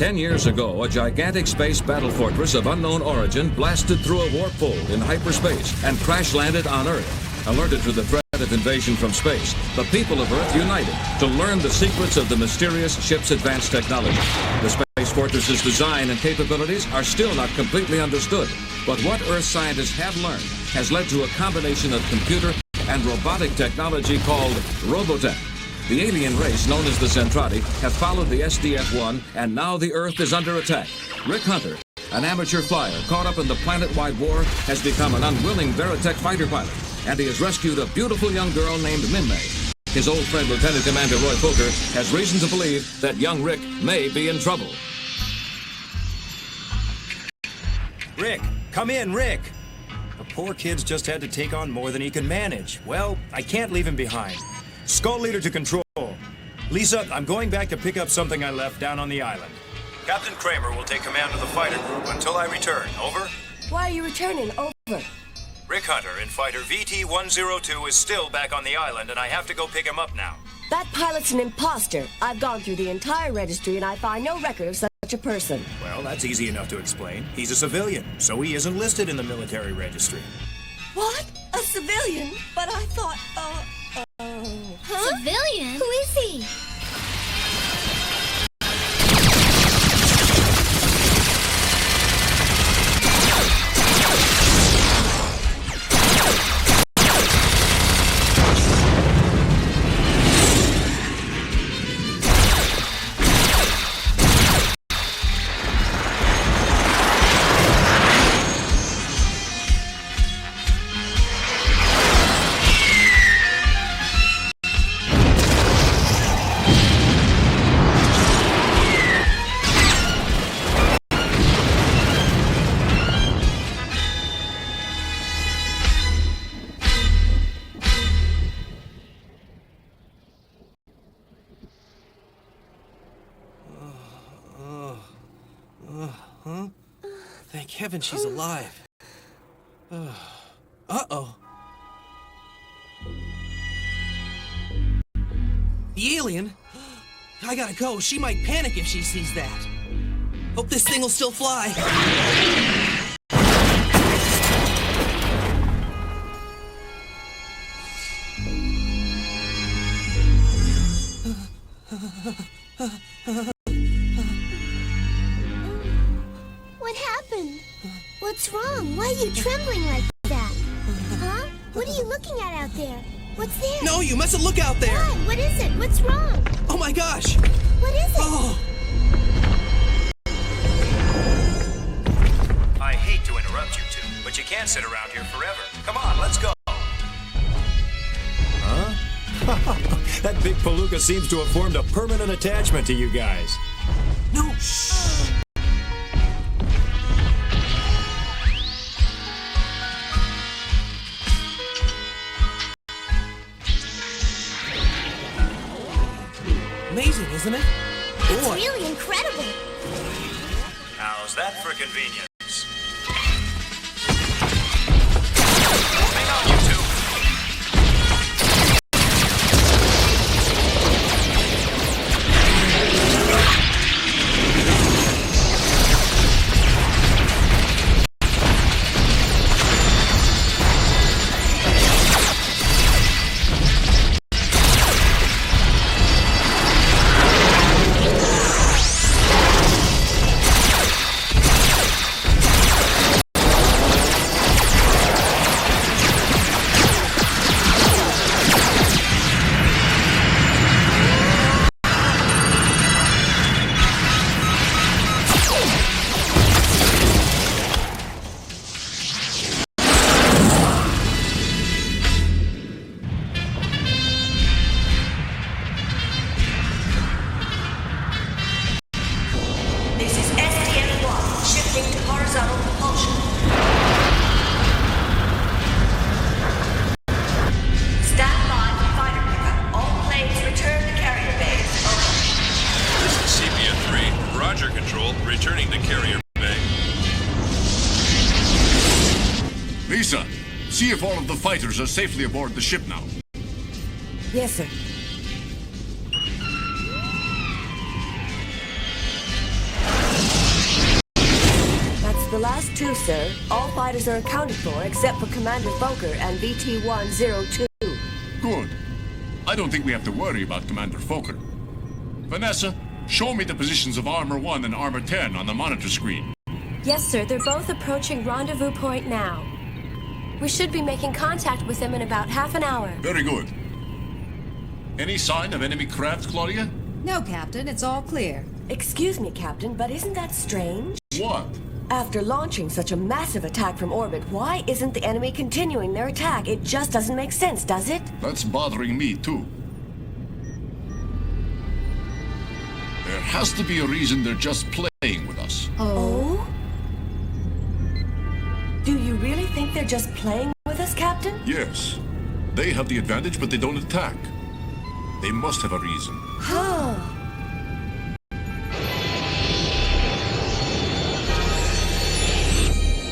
10 years ago, a gigantic space battle fortress of unknown origin blasted through a warp fold in hyperspace and crash-landed on Earth. Alerted to the threat of invasion from space, the people of Earth united to learn the secrets of the mysterious ship's advanced technology. The space fortress's design and capabilities are still not completely understood, but what Earth scientists have learned has led to a combination of computer and robotic technology called Robotech. The alien race known as the Zentraedi have followed the SDF-1, and now the Earth is under attack. Rick Hunter, an amateur flyer caught up in the planet-wide war, has become an unwilling Veritech fighter pilot, and he has rescued a beautiful young girl named Minmei. His old friend Lieutenant Commander Roy Foker has reason to believe that young Rick may be in trouble. Rick, come in, Rick! The poor kid's just had to take on more than he can manage. Well, I can't leave him behind. Skull Leader to control. Lisa, I'm going back to pick up something I left down on the island. Captain Kramer will take command of the fighter group until I return. Over? Why are you returning? Over. Rick Hunter in fighter VT-102 is still back on the island, and I have to go pick him up now. That pilot's an imposter. I've gone through the entire registry, and I find no record of such a person. Well, that's easy enough to explain. He's a civilian, so he isn't listed in the military registry. What? A civilian? But I thought, Huh? Civilian? Who is he? Thank heaven she's alive. Uh-oh. The alien? I gotta go. She might panic if she sees that. Hope this thing will still fly. What happened? What's wrong? Why are you trembling like that? Huh? What are you looking at out there? What's there? No, you mustn't look out there! Why? What is it? What's wrong? Oh my gosh! What is it? Oh! I hate to interrupt you two, but you can't sit around here forever. Come on, let's go. Huh? That big palooka seems to have formed a permanent attachment to you guys. No, shh! Amazing, isn't it? It's Boy. really incredible. How's that for convenience? Hang on, you two. Returning to carrier bay. Lisa, see if all of the fighters are safely aboard the ship now. yes, sir. The last two, sir. All fighters are accounted for except for Commander Fokker and BT-102. Good. I don't think we have to worry about Commander Fokker. Vanessa, show me the positions of Armor 1 and Armor 10 on the monitor screen. Yes, sir. They're both approaching rendezvous point now. We should be making contact with them in about half an hour. Very good. Any sign of enemy craft, Claudia? No, Captain. It's all clear. Excuse me, Captain, but isn't that strange? What? After launching such a massive attack from orbit, why isn't the enemy continuing their attack? It just doesn't make sense, does it? That's bothering me, too. There has to be a reason they're just playing with us. Oh? Do you really think they're just playing with us, Captain? Yes. They have the advantage, but they don't attack. They must have a reason. Huh.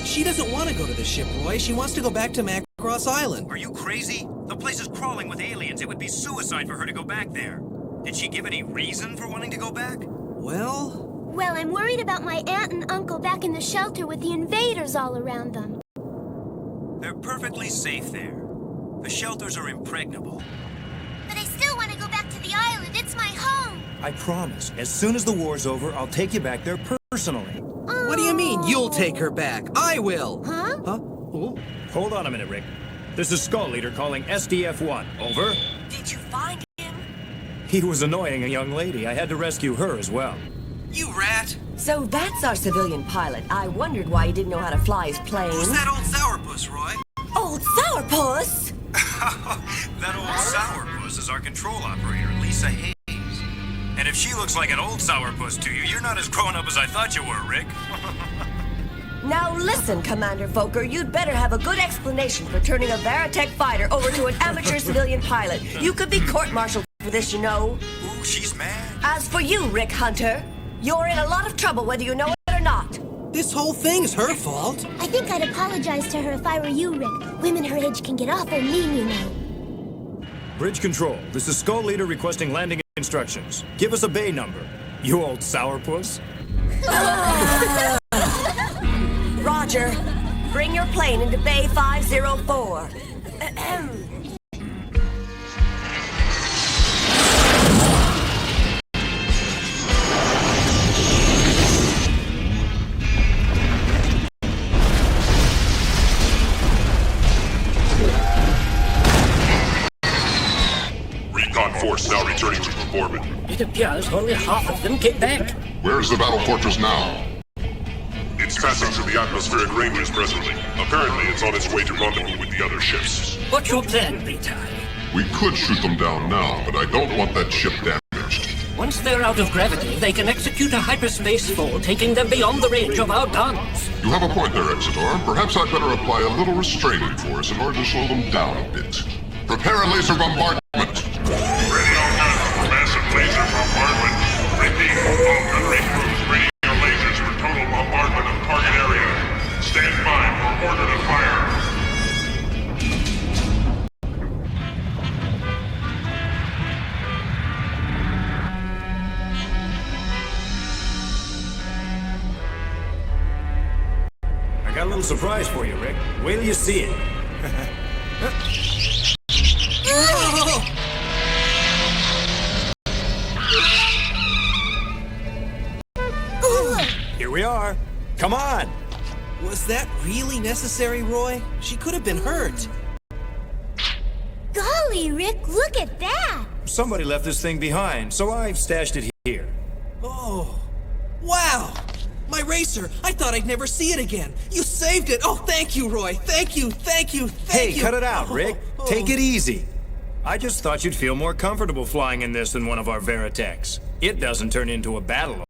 She doesn't want to go to the ship, Roy. She wants to go back to Macross Island. Are you crazy? The place is crawling with aliens. It would be suicide for her to go back there. Did she give any reason for wanting to go back? Well... Well, I'm worried about my aunt and uncle back in the shelter with the invaders all around them. They're perfectly safe there. The shelters are impregnable. But I still want to go back to the island. It's my home. I promise, as soon as the war's over, I'll take you back there personally. What do you mean, you'll take her back? I will! Huh? Huh? Oh. Hold on a minute, Rick. This is Skull Leader calling SDF-1. Over. Did you find him? He was annoying a young lady. I had to rescue her as well. You rat! So that's our civilian pilot. I wondered why he didn't know how to fly his plane. Who's that old sourpuss, Roy? Old sourpuss? That old sourpuss is our control operator, Lisa Hayes. And if she looks like an old sourpuss to you, you're not as grown up as I thought you were, Rick. Now listen, Commander Fokker, you'd better have a good explanation for turning a Veritech fighter over to an amateur civilian pilot. You could be court-martialed for this, you know. Ooh, she's mad. As for you, Rick Hunter, you're in a lot of trouble whether you know it or not. This whole thing's her fault. I think I'd apologize to her if I were you, Rick. Women her age can get awful mean, you know. Bridge control. This is Skull Leader requesting landing instructions. Give us a bay number, you old sourpuss. Roger. Bring your plane into Bay 504. Recon force now returning to orbit. It appears only half of them came back. Where's the battle fortress now? It's passing through the atmospheric ranges presently. Apparently, it's on its way to rendezvous with the other ships. What's your plan, Britai? We could shoot them down now, but I don't want that ship damaged. Once they're out of gravity, they can execute a hyperspace fall, taking them beyond the range of our guns. You have a point there, Exeter. Perhaps I'd better apply a little restraining force in order to slow them down a bit. Prepare a laser bombardment. Ready all guns for massive laser bombardment. Repeat, all gunnery crews, ready your lasers for total bombardment of target area. Stand by for order to fire. I got a little surprise for you, Rick. Wait till you see it. Here we are. Come on. Was that really necessary, Roy? She could have been hurt. Golly, Rick, look at that! Somebody left this thing behind, so I've stashed it here. Oh, wow! My racer! I thought I'd never see it again. You saved it! Oh, thank you, Roy! Thank you, thank you, thank you! Hey, cut it out, Rick. Take it easy. I just thought you'd feel more comfortable flying in this than one of our Veritechs. It doesn't turn into a battleoid.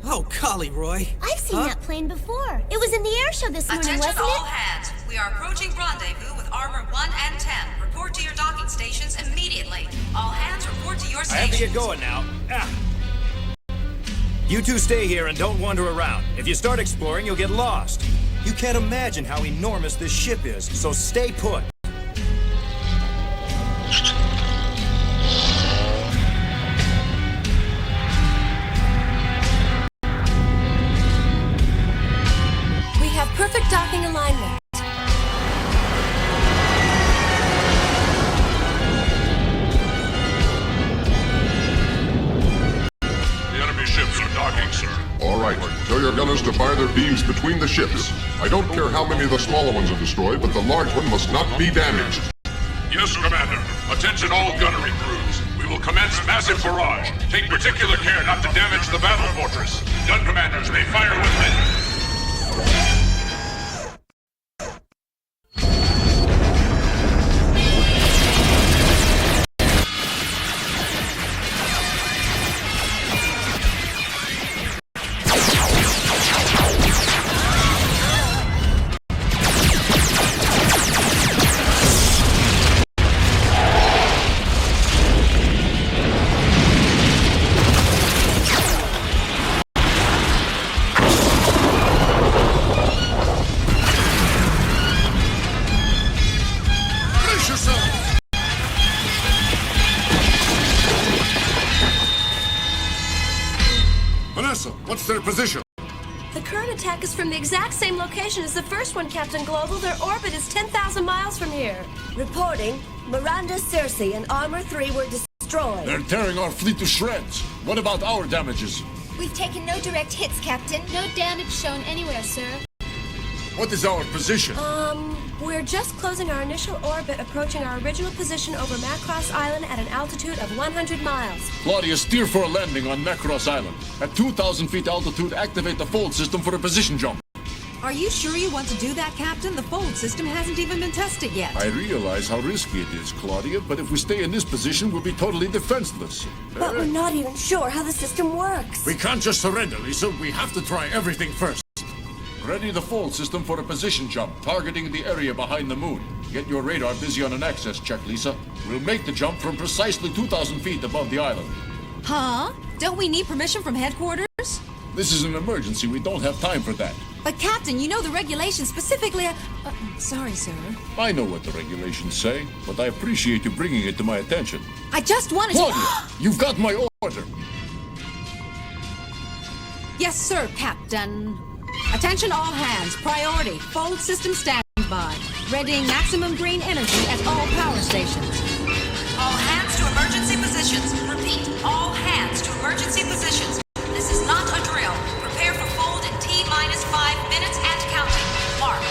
Oh, golly, Roy. I've seen that plane before. It was in the air show this morning, Attention wasn't all it? hands. We are approaching rendezvous with Armor 1 and 10. Report to your docking stations immediately. All hands report to your I stations. have to get going now. You two stay here and don't wander around. If you start exploring, you'll get lost. You can't imagine how enormous this ship is, so stay put. We Docking alignment. The enemy ships are docking, sir. All right. Tell your gunners to fire their beams between the ships. I don't care how many of the smaller ones are destroyed, but the large one must not be damaged. Yes, Commander. Attention all gunnery crews. We will commence massive barrage. Take particular care not to damage the battle fortress. Gun commanders may fire with men. What's their position? The current attack is from the exact same location as the first one, Captain Gloval. Their orbit is 10,000 miles from here. Reporting, Miranda, Circe, and Armor 3 were destroyed. They're tearing our fleet to shreds. What about our damages? We've taken no direct hits, Captain. No damage shown anywhere, sir. What is our position? We're just closing our initial orbit, approaching our original position over Macross Island at an altitude of 100 miles. Claudia, steer for a landing on Macross Island. At 2,000 feet altitude, activate the fold system for a position jump. Are you sure you want to do that, Captain? The fold system hasn't even been tested yet. I realize how risky it is, Claudia, but if we stay in this position, we'll be totally defenseless. But we're not even sure how the system works. We can't just surrender, Lisa. We have to try everything first. Ready the fold system for a position jump, targeting the area behind the moon. Get your radar busy on an access check, Lisa. We'll make the jump from precisely 2,000 feet above the island. Huh? Don't we need permission from headquarters? This is an emergency. We don't have time for that. But Captain, you know the regulations specifically... sorry, sir. I know what the regulations say, but I appreciate you bringing it to my attention. I just wanted to... Claudia, you've got my order. Yes, sir, Captain. Attention all hands. Priority. Fold system standby. Readying maximum green energy at all power stations. All hands to emergency positions. Repeat. All hands to emergency positions. This is not a drill. Prepare for fold in T-minus 5 minutes and counting. Mark.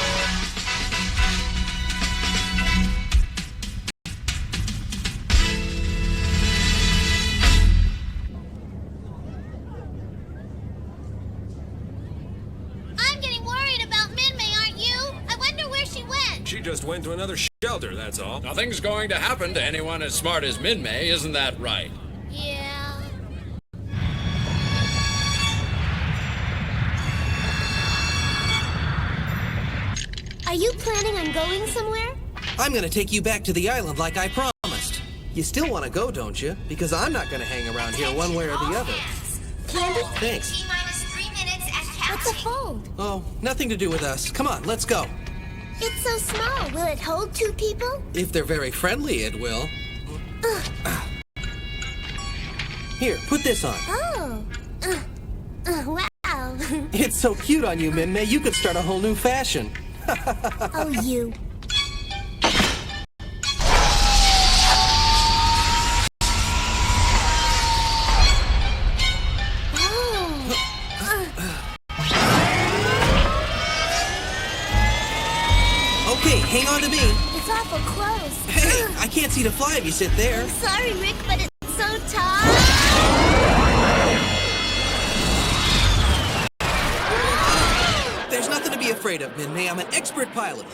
I'm getting worried about Minmei, aren't you? I wonder where she went. She just went to another shelter, that's all. Nothing's going to happen to anyone as smart as Minmei, isn't that right? Yeah. Are you planning on going somewhere? I'm gonna take you back to the island like I promised. You still want to go, don't you? Because I'm not gonna hang around here one way or the other. Thanks. T-minus 3 minutes and counting. What's a fold? Oh, nothing to do with us. Come on, let's go. It's so small. Will it hold 2 people? If they're very friendly, it will. Here, put this on. Oh. Wow. It's so cute on you, Minmei. You could start a whole new fashion. Oh, you. Okay, hang on to me. It's awful close. Hey, I can't see to fly if you sit there. I'm sorry, Rick, but it's so tight. There's nothing to be afraid of, Minmei. I'm an expert pilot.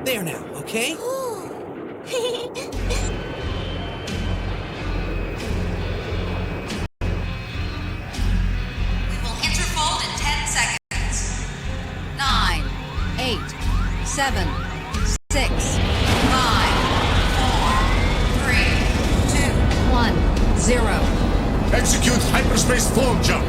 There now, okay? We will interfold in 10 seconds. 9, 8, 7, 6, 5, 4, 3, 2, 1, 0. Execute hyperspace fold jump.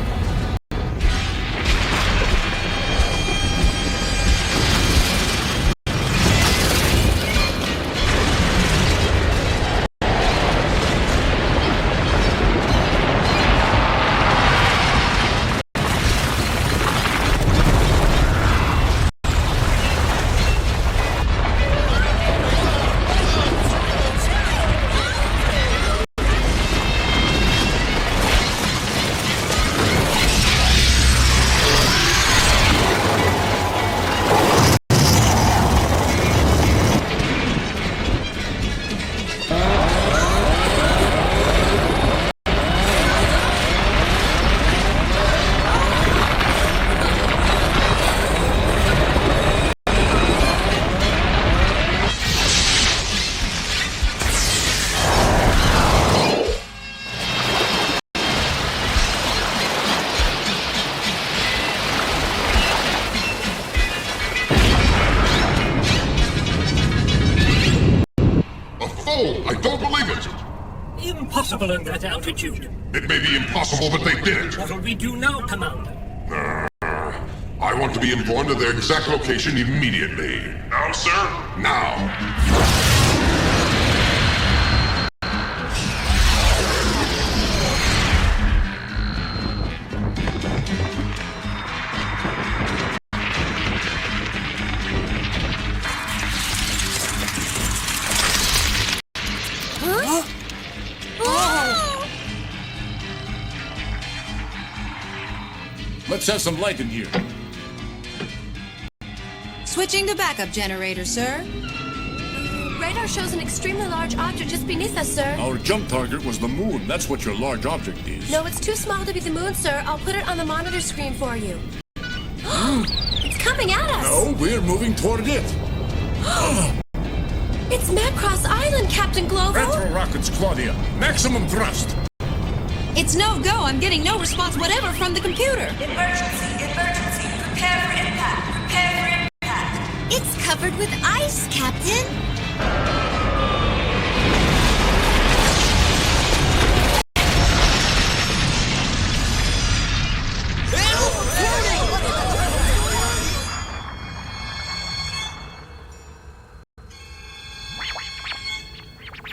that altitude? It may be impossible, but they did it. What will we do now, Commander? I want to be informed of their exact location immediately. Now, sir? Now. Let's have some light in here. Switching to backup generator, sir. Radar shows an extremely large object just beneath us, sir. Our jump target was the moon. That's what your large object is. No, it's too small to be the moon, sir. I'll put it on the monitor screen for you. It's coming at us! No, we're moving toward it. It's Macross Island, Captain Gloval! Retro rockets, Claudia. Maximum thrust. It's no go. I'm getting no response whatever from the computer. Emergency, emergency. Prepare for impact. Prepare for impact. It's covered with ice, Captain.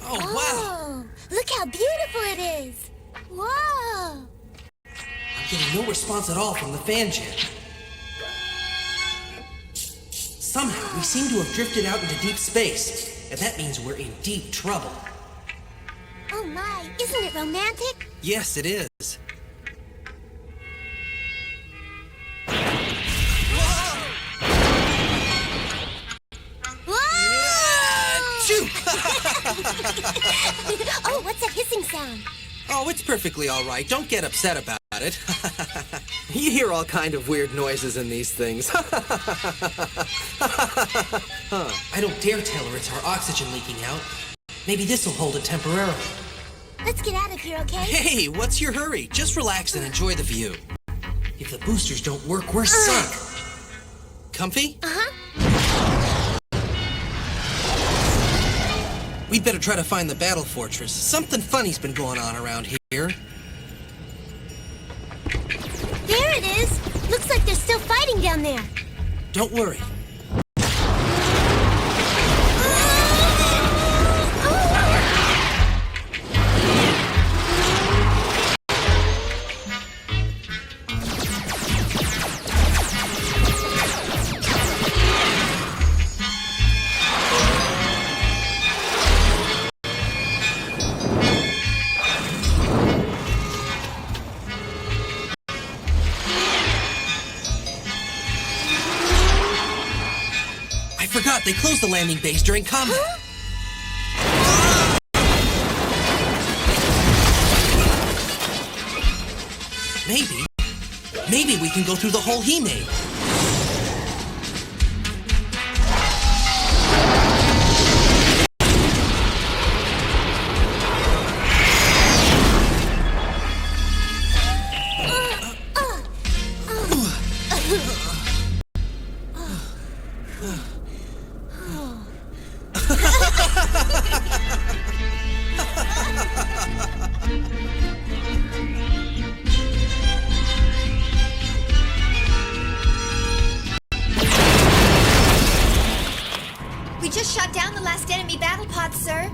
Oh, wow. Look how beautiful it is. Whoa. I'm getting no response at all from the fan jet. Somehow, we seem to have drifted out into deep space, and that means we're in deep trouble. Oh my, isn't it romantic? Yes, it is. Oh, what's that hissing sound? Oh, it's perfectly all right. Don't get upset about it. You hear all kind of weird noises in these things. I don't dare tell her it's our oxygen leaking out. Maybe this'll hold it temporarily. Let's get out of here, okay? Hey, what's your hurry? Just relax and enjoy the view. If the boosters don't work, we're sunk. Comfy? Uh-huh. We'd better try to find the battle fortress. Something funny's been going on around here. There it is. Looks like they're still fighting down there. Don't worry. They closed the landing base during combat. Maybe we can go through the hole he made.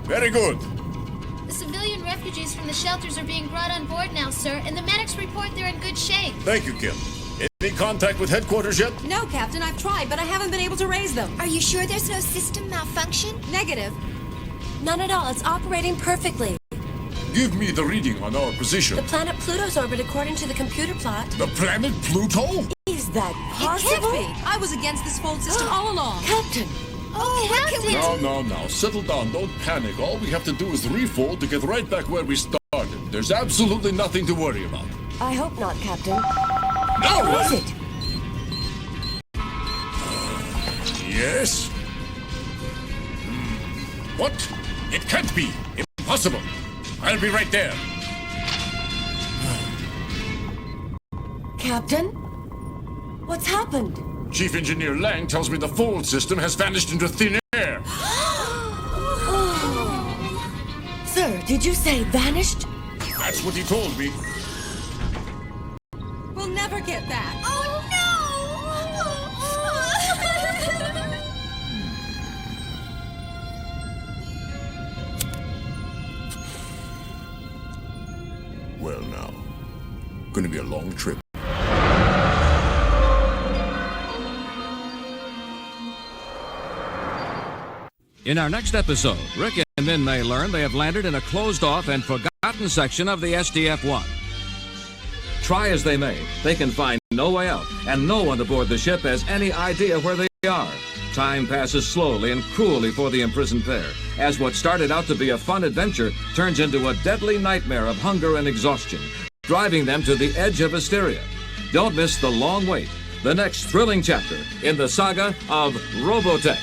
Very good. The civilian refugees from the shelters are being brought on board now, sir, and the medics report they're in good shape. Thank you, Kim. Any contact with headquarters yet? No, Captain, I've tried, but I haven't been able to raise them. Are you sure there's no system malfunction? Negative. None at all. It's operating perfectly. Give me the reading on our position. The planet Pluto's orbit according to the computer plot. The planet Pluto? Is that possible? It can't be. I was against this fold system all along. Captain! Oh, what can we do? No. Settle down. Don't panic. All we have to do is refold to get right back where we started. There's absolutely nothing to worry about. I hope not, Captain. No! What is it? Yes? What? It can't be. Impossible. I'll be right there. Captain? What's happened? Chief Engineer Lang tells me the fold system has vanished into thin air. Sir, did you say vanished? That's That's what he told me. We'll never get back. Oh, no! Well now, gonna be a long trip. In our next episode, Rick and Minmei learn they have landed in a closed-off and forgotten section of the SDF-1. Try as they may, they can find no way out, and no one aboard the ship has any idea where they are. Time passes slowly and cruelly for the imprisoned pair, as what started out to be a fun adventure turns into a deadly nightmare of hunger and exhaustion, driving them to the edge of hysteria. Don't miss The Long Wait, the next thrilling chapter in the saga of Robotech.